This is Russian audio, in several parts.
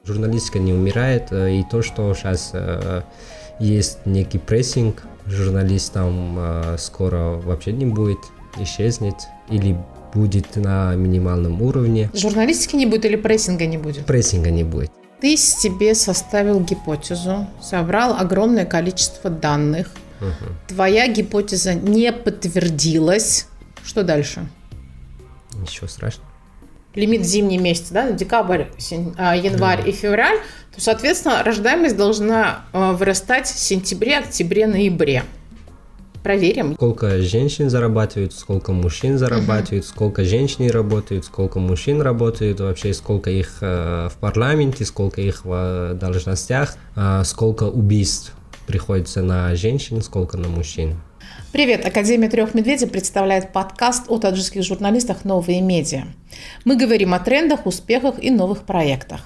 Журналистика не умирает, и то, что сейчас есть некий прессинг, журналистам скоро вообще не будет, исчезнет или будет на минимальном уровне. Журналистики не будет или прессинга не будет? Прессинга не будет. Ты себе составил гипотезу, собрал огромное количество данных. Твоя гипотеза не подтвердилась. Что дальше? Ничего страшного. Лимит зимний месяц, да, декабрь, январь и февраль, то, соответственно, рождаемость должна вырастать в сентябре, октябре, ноябре. Проверим. Сколько женщин зарабатывают, сколько мужчин зарабатывают, сколько женщин работают, сколько мужчин работают, вообще сколько их в парламенте, сколько их в должностях, сколько убийств приходится на женщин, сколько на мужчин. Привет! Академия трех медведей представляет подкаст о таджикских журналистах «Новые медиа». Мы говорим о трендах, успехах и новых проектах.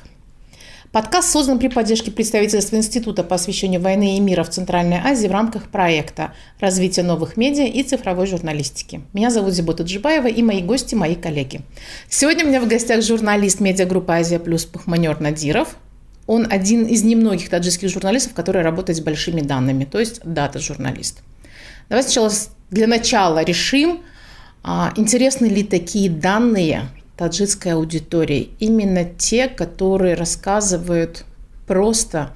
Подкаст создан при поддержке представительства Института по освещению войны и мира в Центральной Азии в рамках проекта «Развитие новых медиа и цифровой журналистики». Меня зовут Зибота Джибаева и мои гости, мои коллеги. Сегодня у меня в гостях журналист медиагруппы «Азия Плюс» Пахманер Надиров. Он один из немногих таджикских журналистов, который работает с большими данными, то есть дата-журналист. Давай сначала для начала решим, интересны ли такие данные таджикской аудитории. Именно те, которые рассказывают просто,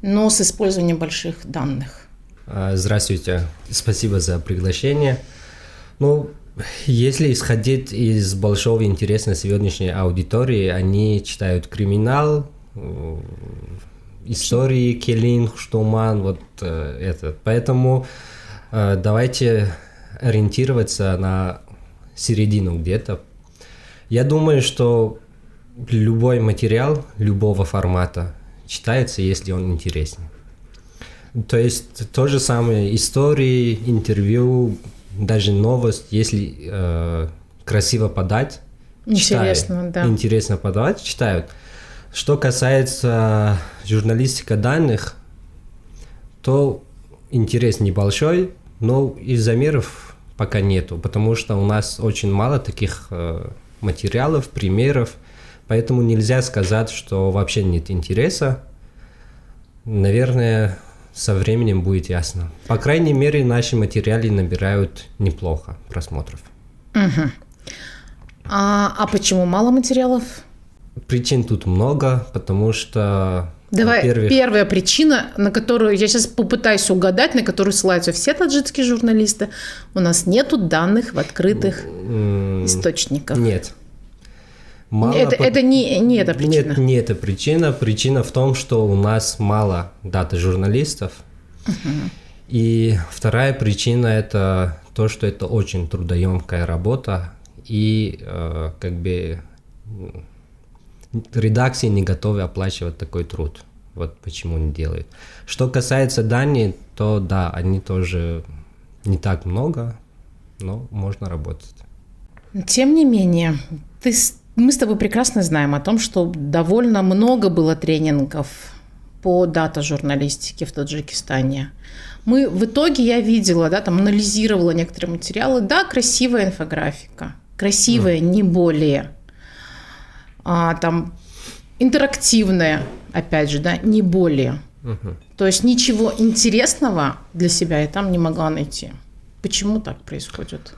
но с использованием больших данных. Здравствуйте, спасибо за приглашение. Если исходить из большого интереса сегодняшней аудитории, они читают криминал, истории, Келин, Штуман, вот это. Поэтому давайте ориентироваться на середину где-то. Я думаю, что любой материал любого формата читается, если он интересен. То есть то же самое истории, интервью, даже новость, если красиво подать, читают. Да. Интересно подавать, читают. Что касается журналистики данных, то интерес небольшой, но и замеров пока нету, потому что у нас очень мало таких материалов, примеров, поэтому нельзя сказать, что вообще нет интереса. Наверное, со временем будет ясно. По крайней мере, наши материалы набирают неплохо просмотров. Угу. А почему мало материалов? Причин тут много, потому что... Давай, первая причина, на которую я сейчас попытаюсь угадать, на которую ссылаются все таджикские журналисты, у нас нету данных в открытых источниках. Нет. Это не эта причина. Нет, не эта причина. Причина в том, что у нас мало дата-журналистов. И вторая причина – это то, что это очень трудоемкая работа, и редакции не готовы оплачивать такой труд. Вот почему не делают. Что касается данных, то да, они тоже не так много, но можно работать. Тем не менее, мы с тобой прекрасно знаем о том, что довольно много было тренингов по дата-журналистике в Таджикистане. В итоге я видела, там анализировала некоторые материалы. Да, красивая инфографика. Красивая, не более. Там интерактивная, опять же, да, не более. То есть ничего интересного для себя я там не могла найти. Почему так происходит?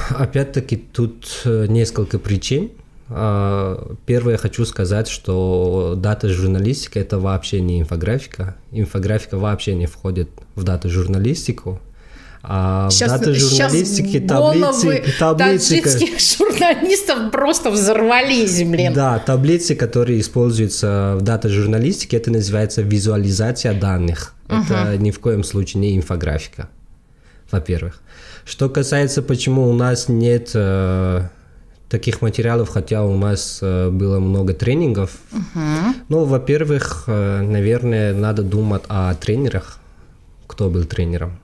Опять-таки тут несколько причин. Первое, хочу сказать, что дата-журналистика – это вообще не инфографика. Инфографика вообще не входит в дата-журналистику. А в дата-журналистике таблицы таджикских журналистов просто взорвались, блин. Да, таблицы, которые используются в дата-журналистике, это называется визуализация данных. Это ни в коем случае не инфографика, во-первых. Что касается, почему у нас нет таких материалов, хотя у нас было много тренингов. Во-первых, наверное, надо думать о тренерах, кто был тренером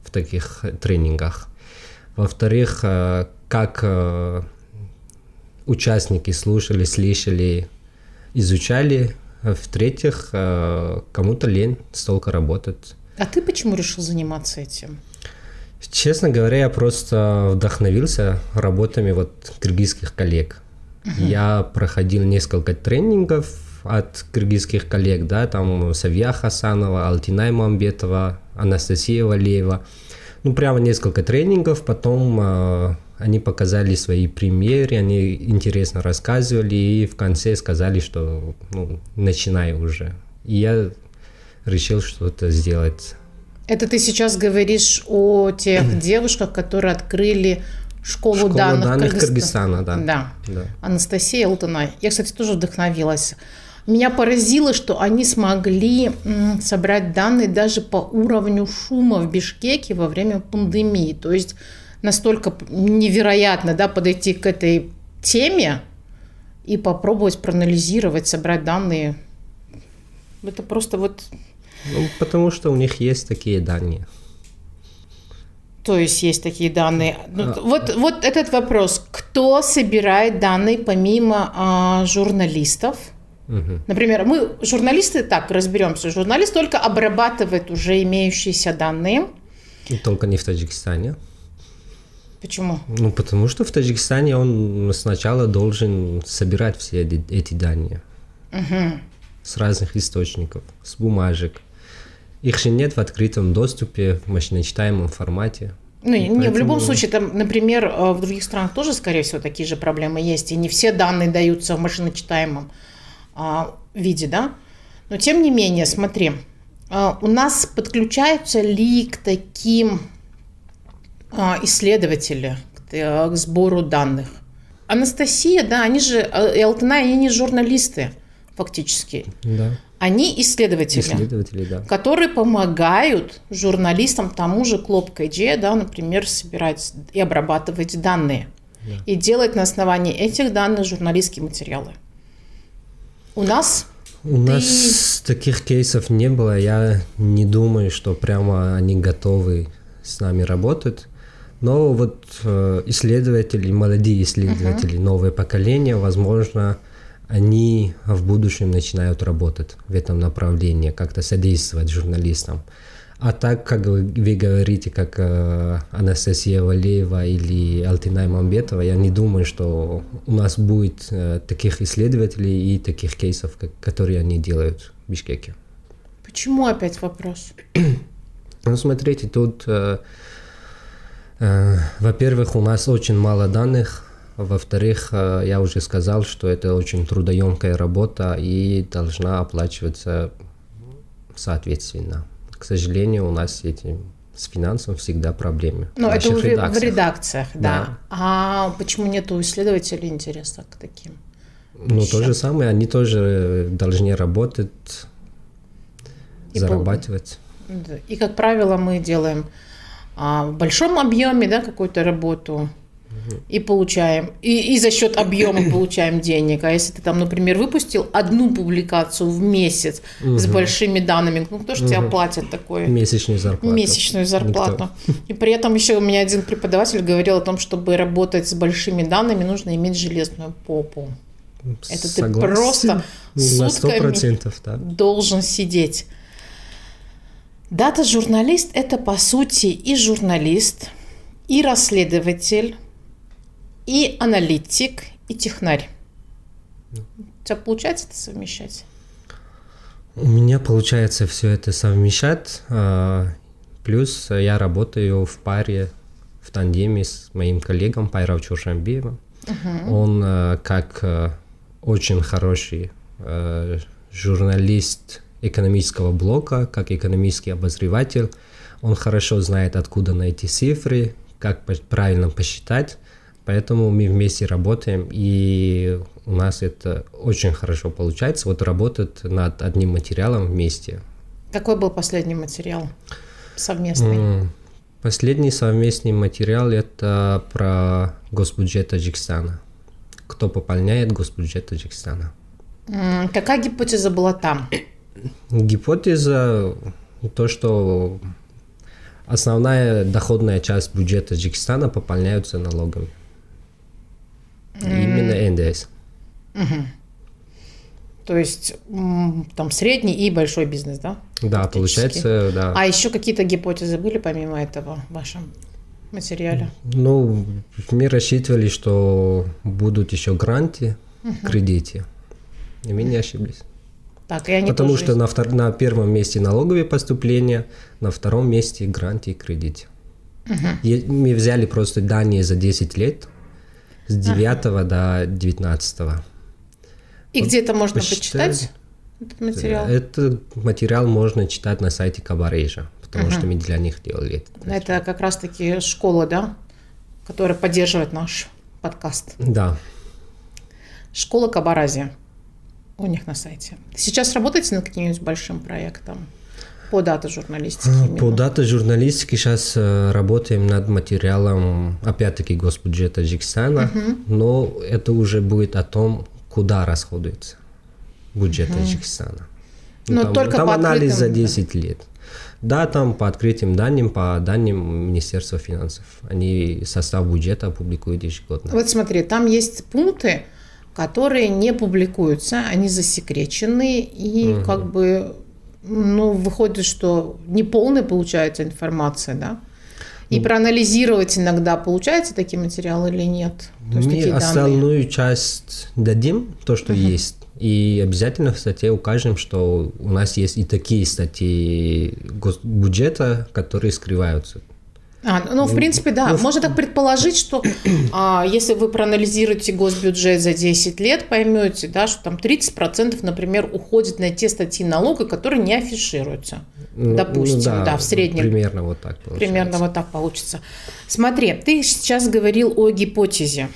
в таких тренингах. Во-вторых, как участники слышали, изучали. В-третьих, кому-то лень столько работать. А ты почему решил заниматься этим? Честно говоря, я просто вдохновился работами киргизских коллег. Я проходил несколько тренингов от кыргызских коллег, да, там Савия Хасанова, Алтинай Мамбетова, Анастасия Валеева. Прямо несколько тренингов, потом они показали свои примеры, они интересно рассказывали и в конце сказали, что начинай уже. И я решил что-то сделать. Это ты сейчас говоришь о тех девушках, которые открыли школу данных Кыргызстана, да. Да. Анастасия Алтинай. Я, кстати, тоже вдохновилась. Меня поразило, что они смогли собрать данные даже по уровню шума в Бишкеке во время пандемии. То есть настолько невероятно, да, подойти к этой теме и попробовать проанализировать, собрать данные. Это просто вот... потому что у них есть такие данные. То есть есть такие данные. Вот этот вопрос. Кто собирает данные помимо журналистов? Например, мы, журналисты, так, разберемся, журналист только обрабатывает уже имеющиеся данные. Только не в Таджикистане. Почему? Потому что в Таджикистане он сначала должен собирать все эти данные. С разных источников, с бумажек. Их же нет в открытом доступе, в машиночитаемом формате. Не, в любом случае, там, например, в других странах тоже, скорее всего, такие же проблемы есть, и не все данные даются в машиночитаемом виде, да? Но тем не менее, смотри, у нас подключаются ли к таким исследователи к сбору данных? Анастасия, да, они же, и Алтинай, они не журналисты, фактически. Да. Они исследователи, да. Которые помогают журналистам, тому же Клоп-КД, да, например, собирать и обрабатывать данные. Да. И делать на основании этих данных журналистские материалы. У нас таких кейсов не было. Я не думаю, что прямо они готовы с нами работать. Но вот исследователи, молодые исследователи, новое поколение, возможно, они в будущем начинают работать в этом направлении, как-то содействовать журналистам. А так, как вы говорите, как Анастасия Валеева или Алтинай Мамбетова, я не думаю, что у нас будет таких исследователей и таких кейсов, которые они делают в Бишкеке. Почему опять вопрос? Смотрите, тут, во-первых, у нас очень мало данных. Во-вторых, я уже сказал, что это очень трудоемкая работа и должна оплачиваться соответственно. К сожалению, у нас с финансом всегда проблемы. Но это в редакциях, да. А почему нет у исследователей интереса к таким вещам? То же самое, они тоже должны работать, зарабатывать. И, как правило, мы делаем в большом объеме, да, какую-то работу, и получаем, и за счет объема получаем денег. А если ты там, например, выпустил одну публикацию в месяц с большими данными, кто же тебе платит такое? Месячную зарплату. И при этом еще у меня один преподаватель говорил о том, чтобы работать с большими данными, нужно иметь железную попу. Это Согласен. Ты просто сутками 100%, да. должен сидеть. Дата-журналист – это, по сути, и журналист, и расследователь, и аналитик, и технарь. У тебя получается это совмещать? У меня получается все это совмещать. Плюс я работаю в паре, в тандеме с моим коллегом Пайрав Чуршамбиевым. Он как очень хороший журналист экономического блока, как экономический обозреватель. Он хорошо знает, откуда найти цифры, как правильно посчитать. Поэтому мы вместе работаем, и у нас это очень хорошо получается. Вот работать над одним материалом вместе. Какой был последний материал совместный? Последний совместный материал – это про госбюджет Таджикистана. Кто пополняет госбюджет Таджикистана. Какая гипотеза была там? Гипотеза то, что основная доходная часть бюджета Таджикистана пополняются налогами. Именно НДС. То есть там средний и большой бизнес, да? Да, получается, да. А еще какие-то гипотезы были помимо этого в вашем материале? Мы рассчитывали, что будут еще гранты кредите. И мы не ошиблись. Так, и они Потому тоже что на первом месте налоговые поступления, на втором месте гранты и кредит. Мы взяли просто данные за 10 лет, с 9 до 19. И где-то можно посчитали. почитать этот материал? Этот материал можно читать на сайте Кабарежа, потому что мы для них делали это. Это как раз-таки школа, да, которая поддерживает наш подкаст. Да. Школа Кабаразия у них на сайте. Сейчас работаете над каким-нибудь большим проектом по дата-журналистике? По дата-журналистике сейчас работаем над материалом, опять-таки, госбюджета Таджикистана, но это уже будет о том, куда расходуется бюджет Таджикистана. Но там, только там по анализ за открытым, 10 лет. Да, там по открытым данным, по данным Министерства финансов. Они состав бюджета публикуют ежегодно. Вот смотри, там есть пункты, которые не публикуются, они засекречены, и как бы, ну, выходит, что неполная получается информация, да? И проанализировать иногда получается такие материалы или нет? То есть Мы такие остальную данные. часть дадим, то, что есть. И обязательно в статье укажем, что у нас есть и такие статьи бюджета, которые скрываются. Ну, в принципе, да. Можно так предположить, что если вы проанализируете госбюджет за 10 лет, поймете, да, что там 30%, например, уходит на те статьи налога, которые не афишируются. Допустим, да, в среднем. Примерно вот так получается. Примерно вот так получится. Смотри, ты сейчас говорил о гипотезе.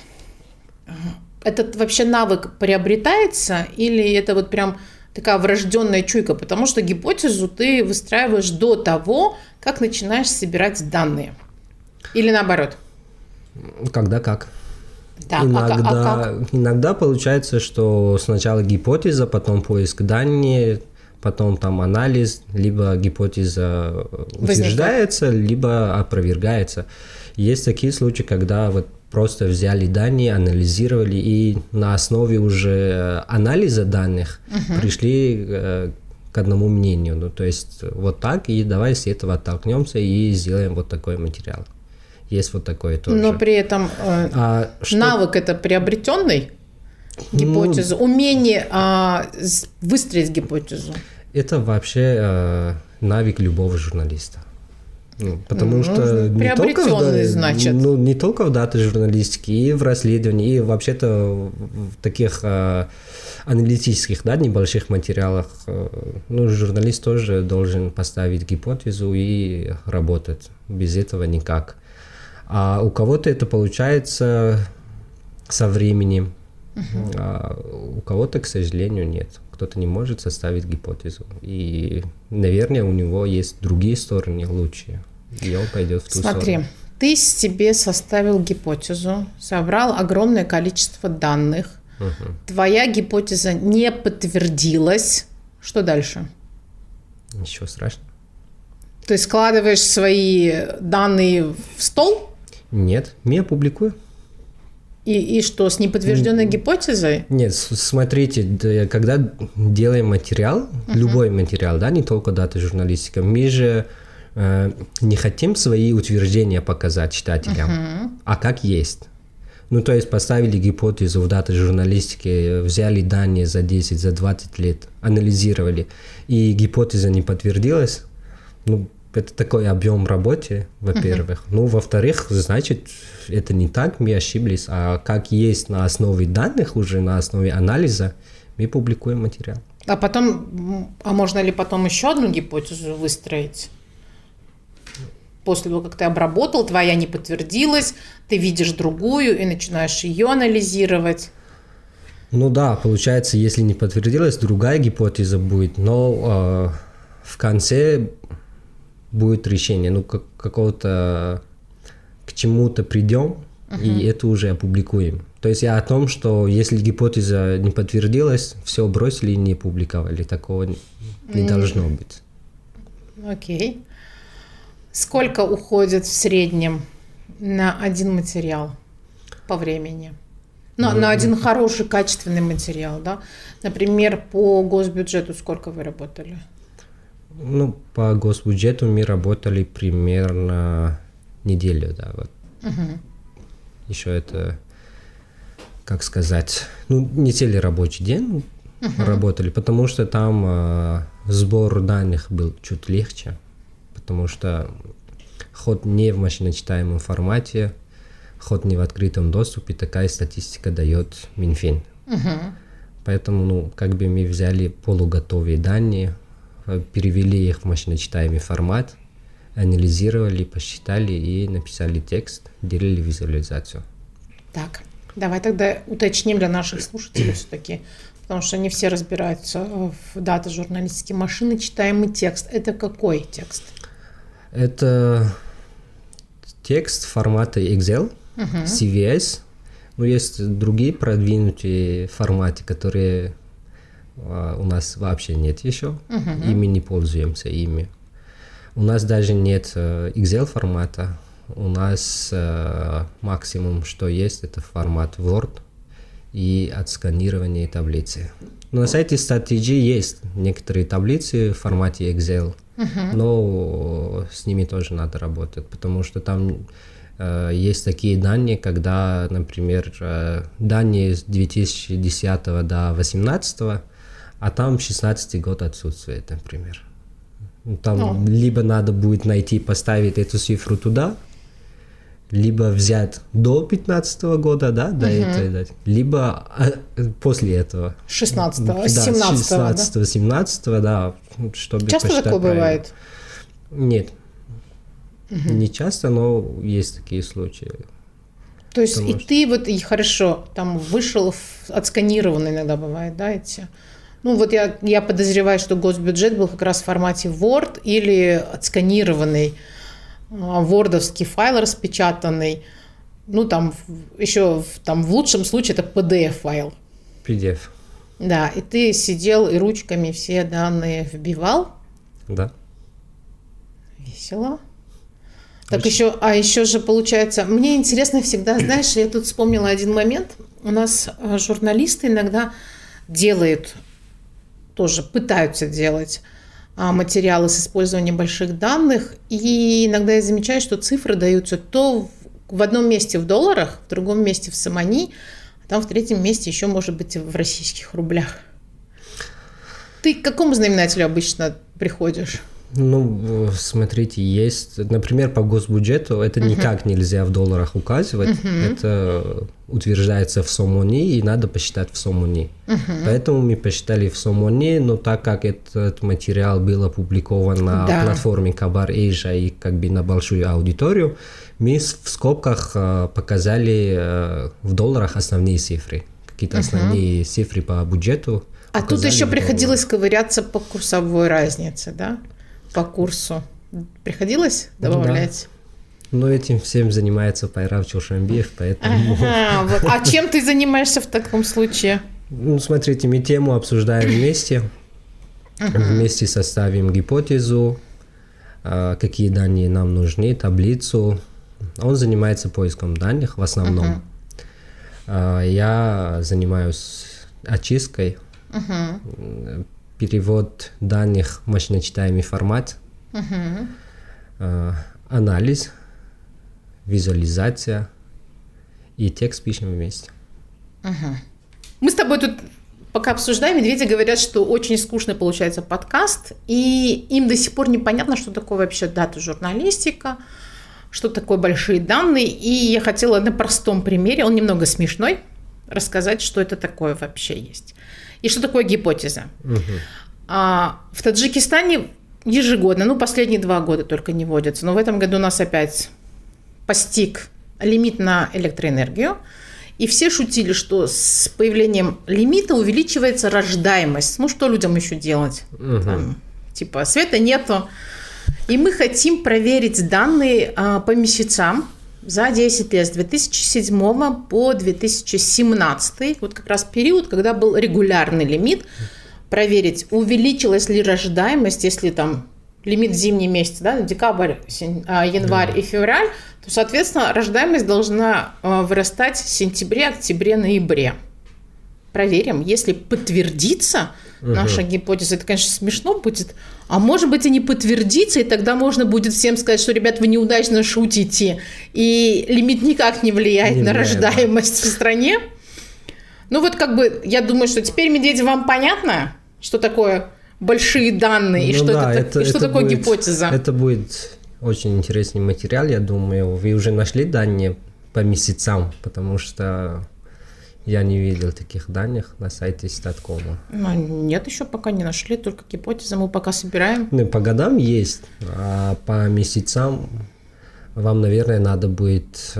Этот вообще навык приобретается или это вот прям такая врожденная чуйка? Потому что гипотезу ты выстраиваешь до того, как начинаешь собирать данные. Или наоборот? Когда как. Так, Иногда получается, что сначала гипотеза, потом поиск данных, потом там анализ, либо гипотеза утверждается, либо опровергается. Есть такие случаи, когда вот просто взяли данные, анализировали и на основе уже анализа данных пришли к одному мнению. Ну, то есть вот так, и давай с этого оттолкнемся и сделаем вот такой материал. Есть вот такое тоже. Но при этом навык это приобретенный? Гипотезу, умение выстроить гипотезу. Это вообще навык любого журналиста. Потому что не только в дата-журналистике, и в расследовании, и вообще-то в таких аналитических, да, небольших материалах, журналист тоже должен поставить гипотезу и работать. Без этого никак. А у кого-то это получается со временем, а у кого-то, к сожалению, нет. Кто-то не может составить гипотезу. И, наверное, у него есть другие стороны лучшие. И он пойдет в ту сторону. Смотри, ты себе составил гипотезу, собрал огромное количество данных. Твоя гипотеза не подтвердилась. Что дальше? Ничего страшного. Ты складываешь свои данные в стол? Нет, я публикую. И что, с неподтвержденной гипотезой? Нет, смотрите, когда делаем материал, любой материал, да, не только дата-журналистика, мы же не хотим свои утверждения показать читателям, а как есть. Ну, то есть поставили гипотезу в дата-журналистике, взяли данные за 10, за 20 лет, анализировали, и гипотеза не подтвердилась, это такой объем работы, во-первых. Во-вторых, значит, это не так, мы ошиблись, а как есть на основе данных, уже на основе анализа, мы публикуем материал. А можно ли потом еще одну гипотезу выстроить? После того, как ты обработал, твоя не подтвердилась, ты видишь другую и начинаешь ее анализировать. Да, получается, если не подтвердилась, другая гипотеза будет, но в конце будет решение, какого-то к чему-то придем, и это уже опубликуем. То есть я о том, что если гипотеза не подтвердилась, все бросили и не публиковали. Такого не должно быть. Окей. Сколько уходит в среднем на один материал по времени? На один хороший, качественный материал, да? Например, по госбюджету сколько вы работали? По госбюджету мы работали примерно неделю, да. Вот. Еще это как сказать, не целый рабочий день работали, потому что там сбор данных был чуть легче, потому что хоть не в машиночитаемом формате, хоть не в открытом доступе, такая статистика дает Минфин. Поэтому, мы взяли полуготовые данные, перевели их в машиночитаемый формат, анализировали, посчитали и написали текст, делали визуализацию. Так, давай тогда уточним для наших слушателей все-таки, потому что не все разбираются в дата-журналистике. Машиночитаемый текст – это какой текст? Это текст формата Excel, CVS. Есть другие продвинутые форматы, которые у нас вообще нет еще, и мы не пользуемся ими. У нас даже нет Excel формата, у нас максимум, что есть, это формат Word и отсканирование таблицы. Но на сайте стратегии есть некоторые таблицы в формате Excel, но с ними тоже надо работать, потому что там есть такие данные, когда, например, данные с 2010 до 2018, а там 16 год отсутствует, например. Там либо надо будет найти, поставить эту цифру туда, либо взять до 15 года, да, до этого, либо после этого. 16-го, 17-го, 16-17, да, чтобы часто посчитать такое правильно. Бывает? Нет. Не часто, но есть такие случаи. То есть ты хорошо, там вышел, отсканированный иногда бывает, да, эти? Я подозреваю, что госбюджет был как раз в формате Word или отсканированный вордовский файл распечатанный. В лучшем случае это PDF-файл. PDF. Да, и ты сидел и ручками все данные вбивал? Да. Весело. Так еще же получается, мне интересно всегда, знаешь, я тут вспомнила один момент. У нас журналисты иногда пытаются делать материалы с использованием больших данных, и иногда я замечаю, что цифры даются то в одном месте в долларах, в другом месте в самани, а там в третьем месте еще, может быть, в российских рублях. Ты к какому знаменателю обычно приходишь? Смотрите, есть, например, по госбюджету это никак нельзя в долларах указывать, это утверждается в Сомони, и надо посчитать в Сомони. Поэтому мы посчитали в Сомони, но так как этот материал был опубликован на платформе Kabar Asia и на большую аудиторию, мы в скобках показали в долларах основные цифры, какие-то основные цифры по бюджету. А тут еще приходилось ковыряться по курсовой разнице, да? По курсу. Приходилось добавлять? Да. Но этим всем занимается Пайрав Чошамбиев, поэтому... А чем ты занимаешься в таком случае? Смотрите, мы тему обсуждаем вместе. Вместе составим гипотезу, какие данные нам нужны, таблицу. Он занимается поиском данных в основном. Я занимаюсь очисткой, перевод данных в машиночитаемый формат, анализ, визуализация и текст пишем вместе. Мы с тобой тут пока обсуждаем, медведи говорят, что очень скучно получается подкаст, и им до сих пор непонятно, что такое вообще дата-журналистика, что такое большие данные, и я хотела на простом примере, он немного смешной, рассказать, что это такое вообще есть. И что такое гипотеза? В Таджикистане ежегодно, последние 2 года только не вводятся, но в этом году нас опять постиг лимит на электроэнергию, и все шутили, что с появлением лимита увеличивается рождаемость. Что людям еще делать? Света нету. И мы хотим проверить данные по месяцам за 10 лет, с 2007 по 2017, как раз период, когда был регулярный лимит, проверить, увеличилась ли рождаемость, если там лимит зимний месяц, да, декабрь, январь и февраль, то, соответственно, рождаемость должна вырастать в сентябре, октябре, ноябре. Проверим, если подтвердится наша гипотеза, это, конечно, смешно будет, а может быть и не подтвердится, и тогда можно будет всем сказать, что, ребят, вы неудачно шутите, и лимит никак не влияет на рождаемость в стране. Ну вот как бы, я думаю, что теперь, Медведев, вам понятно, что такое большие данные и что, да, и что такое будет, гипотеза? Это будет очень интересный материал, я думаю. Вы уже нашли данные по месяцам, потому что я не видел таких данных на сайте Статкома. Нет, еще пока не нашли, только гипотеза мы пока собираем. Ну, по годам есть, а по месяцам вам, наверное, надо будет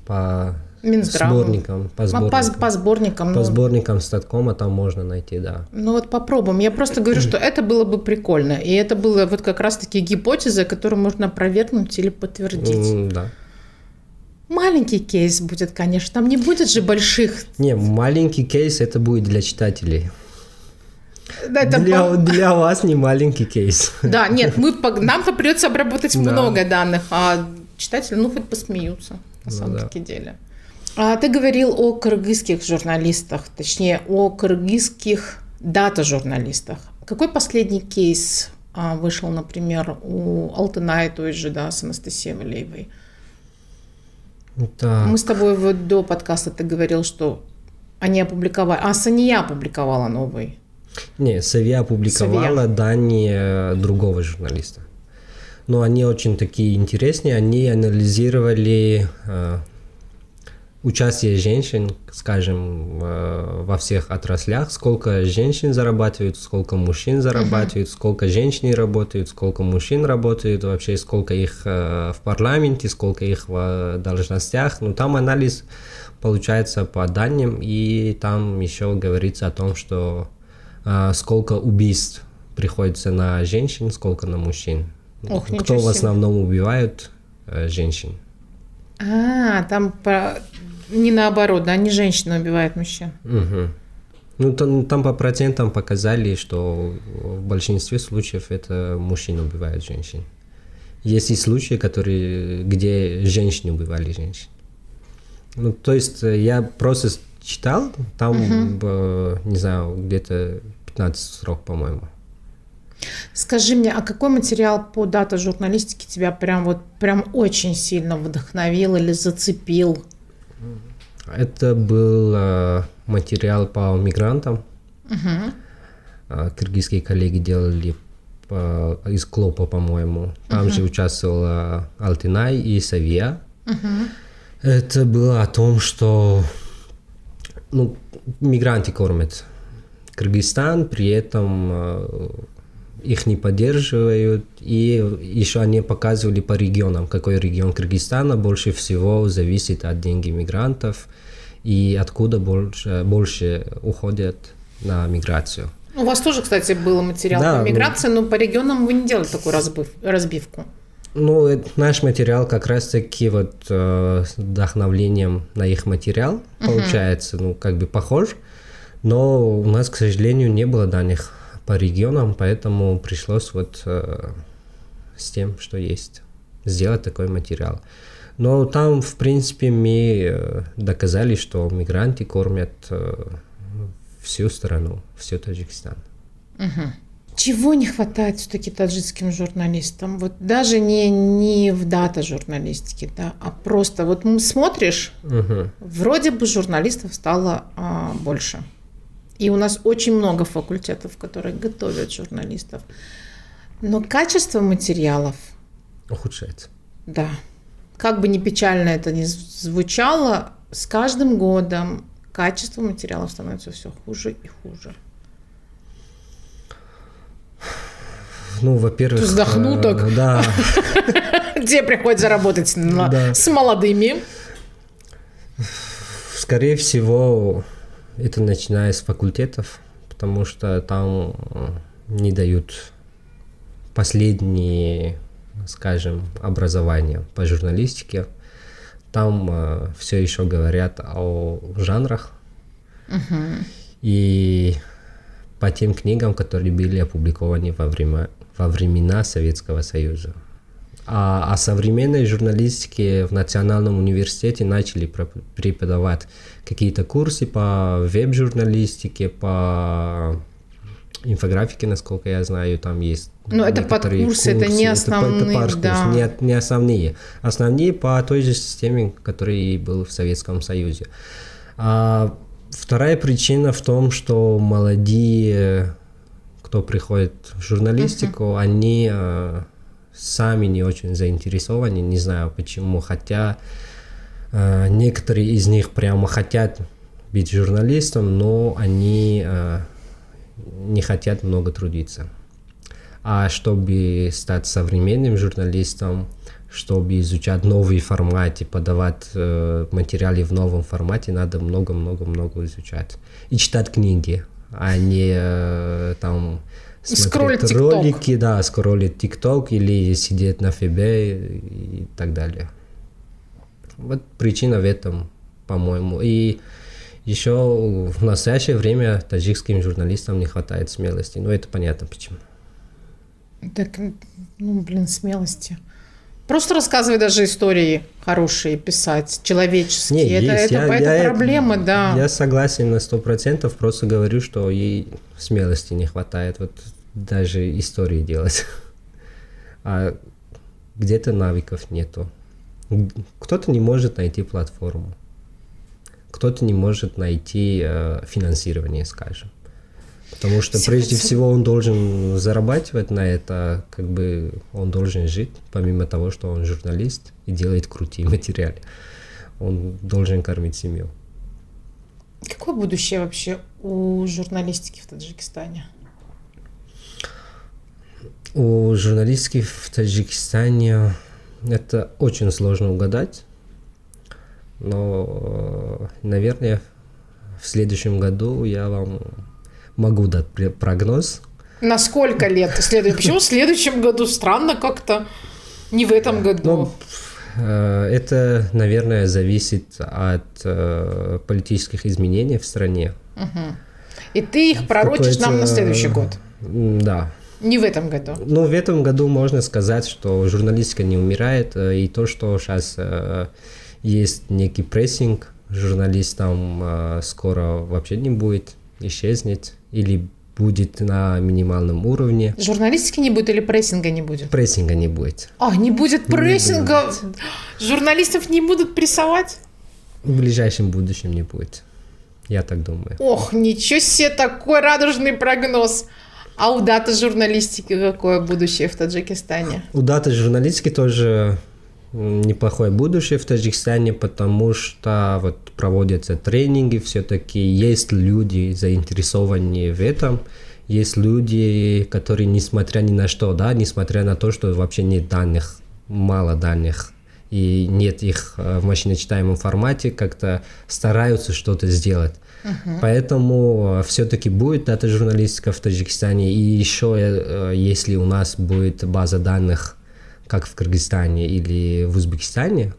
по сборникам. По сборникам. По сборникам Статкома там можно найти, да. Ну вот попробуем. Я просто говорю, что это было бы прикольно. И это было вот как раз-таки гипотеза, которую можно опровергнуть или подтвердить. Да. Маленький кейс будет, конечно. Там не будет же больших... Не, маленький кейс это будет для читателей. Это для вас не маленький кейс. Да, нет, нам-то придется обработать много данных, а читатели, хоть посмеются на самом-таки деле. Ты говорил о кыргызских журналистах, точнее, о кыргызских дата-журналистах. Какой последний кейс вышел, например, у Алтынай той же, да, с Анастасией Валеевой? Так. Мы с тобой вот до подкаста ты говорил, что они опубликовали... Сания опубликовала новый. Не, Савия опубликовала данные другого журналиста. Но они очень такие интересные. Они анализировали участие женщин, скажем, во всех отраслях, сколько женщин зарабатывают, сколько мужчин зарабатывают, сколько женщин работают, сколько мужчин работают, вообще сколько их в парламенте, сколько их в должностях. Ну, там анализ получается по данным, и там еще говорится о том, что сколько убийств приходится на женщин, сколько на мужчин. Кто в основном убивают женщин. Там не наоборот, да, не женщина убивает мужчин. Угу. Ну, там по процентам показали, что в большинстве случаев это мужчины убивают женщин. Есть и случаи, где женщины убивали женщин. Ну, то есть я просто читал, там, не знаю, где-то 15 строк, по-моему. Скажи мне, а какой материал по дата-журналистике тебя прям очень сильно вдохновил или зацепил? Это был материал по мигрантам. Кыргызские коллеги делали из Клопа, по-моему. Там же участвовала Алтынай и Савия. Это было о том, что мигранты кормят Кыргызстан, при этом их не поддерживают, и еще они показывали по регионам, какой регион Кыргызстана больше всего зависит от денег мигрантов и откуда больше уходят на миграцию. У вас тоже, кстати, был материал по миграции, но по регионам вы не делали такую разбивку. Ну, наш материал как раз-таки с вдохновлением на их материал получается, похож, но у нас, к сожалению, не было данных по регионам, поэтому пришлось с тем, что есть, сделать такой материал. Но там, в принципе, мы доказали, что мигранты кормят всю страну, всю Таджикистан. Чего не хватает все-таки таджикским журналистам? Вот даже не в дата-журналистике, да, а просто смотришь, вроде бы журналистов стало больше. И у нас очень много факультетов, которые готовят журналистов. Но качество материалов... ухудшается. Да. Как бы ни печально это ни звучало, с каждым годом качество материалов становится все хуже и хуже. Ну, во-первых... Ты вздохнул так? Да. Где приходится работать с молодыми? Скорее всего... Это начиная с факультетов, потому что там не дают последние, скажем, образования по журналистике. Там все еще говорят о жанрах и по тем книгам, которые были опубликованы во времена Советского Союза. А о современной журналистике в Национальном университете начали преподавать какие-то курсы по веб-журналистике, по инфографике, насколько я знаю, там есть. Но это подкурсы, это не основные, это да. Не основные. Основные по той же системе, которая и была в Советском Союзе. А Вторая причина в том, что молодые, кто приходит в журналистику, они сами не очень заинтересованы, не знаю почему, хотя некоторые из них прямо хотят быть журналистом, но они не хотят много трудиться. А чтобы стать современным журналистом, чтобы изучать новые форматы, подавать материалы в новом формате, надо много-много-много изучать. И читать книги, а не там смотреть ролики, да, скроллить ТикТок или сидеть на ФБ и так далее. Вот причина в этом, по-моему. И еще в настоящее время таджикским журналистам не хватает смелости. Но это понятно почему. Так, смелости. Просто рассказывай даже истории хорошие, писать, человеческие. Это проблема, да. Я согласен на 100%, просто говорю, что ей смелости не хватает, вот даже истории делать. А где-то навыков нету. Кто-то не может найти платформу, кто-то не может найти финансирование, скажем. Потому что прежде всего он должен зарабатывать на это, как бы он должен жить, помимо того, что он журналист и делает крутые материалы. Он должен кормить семью. Какое будущее вообще у журналистики в Таджикистане? У журналистики в Таджикистане это очень сложно угадать, но, наверное, в следующем году я вам могу дать прогноз. На сколько лет? Почему в следующем году? Странно как-то. Не в этом году. Это, наверное, зависит от политических изменений в стране. Угу. И ты их пророчишь нам на следующий год? Да. Не в этом году? В этом году можно сказать, что журналистика не умирает, и то, что сейчас есть некий прессинг, журналистам скоро вообще не будет, исчезнет или будет на минимальном уровне. Журналистики не будет или прессинга не будет? Прессинга не будет. Не будет прессинга? Не будет. Журналистов не будут прессовать? В ближайшем будущем не будет. Я так думаю. Ох, ничего себе, такой радужный прогноз. А у дата журналистики какое будущее в Таджикистане? У дата журналистики тоже неплохое будущее в Таджикистане, потому что вот проводятся тренинги, все-таки есть люди заинтересованные в этом, есть люди, которые несмотря ни на что, да, несмотря на то, что вообще нет данных, мало данных, и нет их в машиночитаемом формате, как-то стараются что-то сделать. Поэтому все-таки будет дата журналистика в Таджикистане, и еще если у нас будет база данных, как в Кыргызстане или в Узбекистане,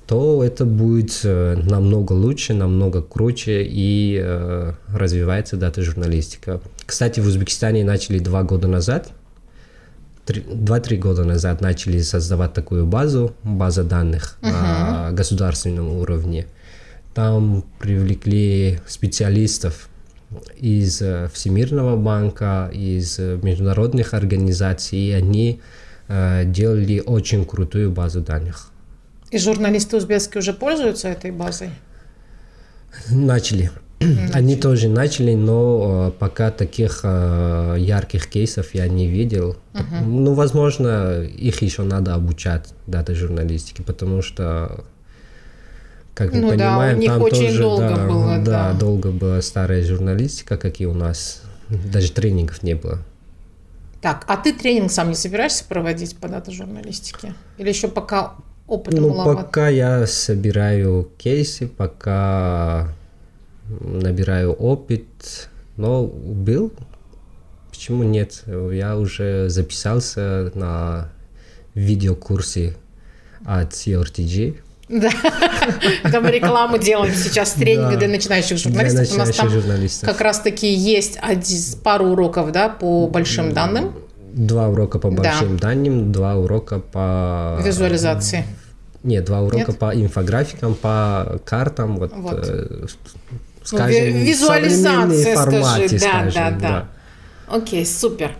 то это будет намного лучше, намного круче и развивается дата журналистика. Кстати, в Узбекистане начали 2 года назад, 2-3 года назад начали создавать такую базу данных на государственном уровне. Там привлекли специалистов из Всемирного банка, из международных организаций, и они делали очень крутую базу данных. И журналисты узбекские уже пользуются этой базой? Начали. Они тоже начали, но пока таких ярких кейсов я не видел. Возможно, их еще надо обучать дата журналистики, потому что, как мы понимаем, у них там очень тоже долго было. Долго была старая журналистика, как и у нас. Даже тренингов не было. Так, а ты тренинг сам не собираешься проводить по дата журналистике? Или еще пока опыта маловато? Пока я собираю кейсы, пока набираю опыт, но был. Почему нет? Я уже записался на видеокурсы от CRTG. Да, это мы рекламу делаем сейчас, тренинги для начинающих журналистов. У нас там как раз-таки есть пару уроков, да, по большим данным. 2 урока по большим данным, 2 урока по... визуализации. Нет, 2 урока по инфографикам, по картам, скажем, визуализация, формате, да. Окей, супер.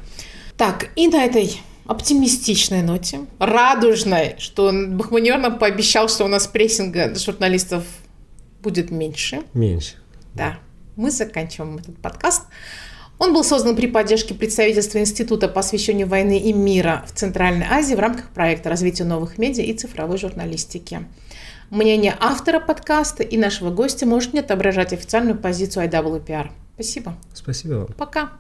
Так, и на этой оптимистичной ноте, радужной, что Бахманер нам пообещал, что у нас прессинга журналистов будет меньше. Да, мы заканчиваем этот подкаст. Он был создан при поддержке представительства Института по освещению войны и мира в Центральной Азии в рамках проекта развития новых медиа и цифровой журналистики. Мнение автора подкаста и нашего гостя может не отображать официальную позицию IWPR. Спасибо. Спасибо вам. Пока.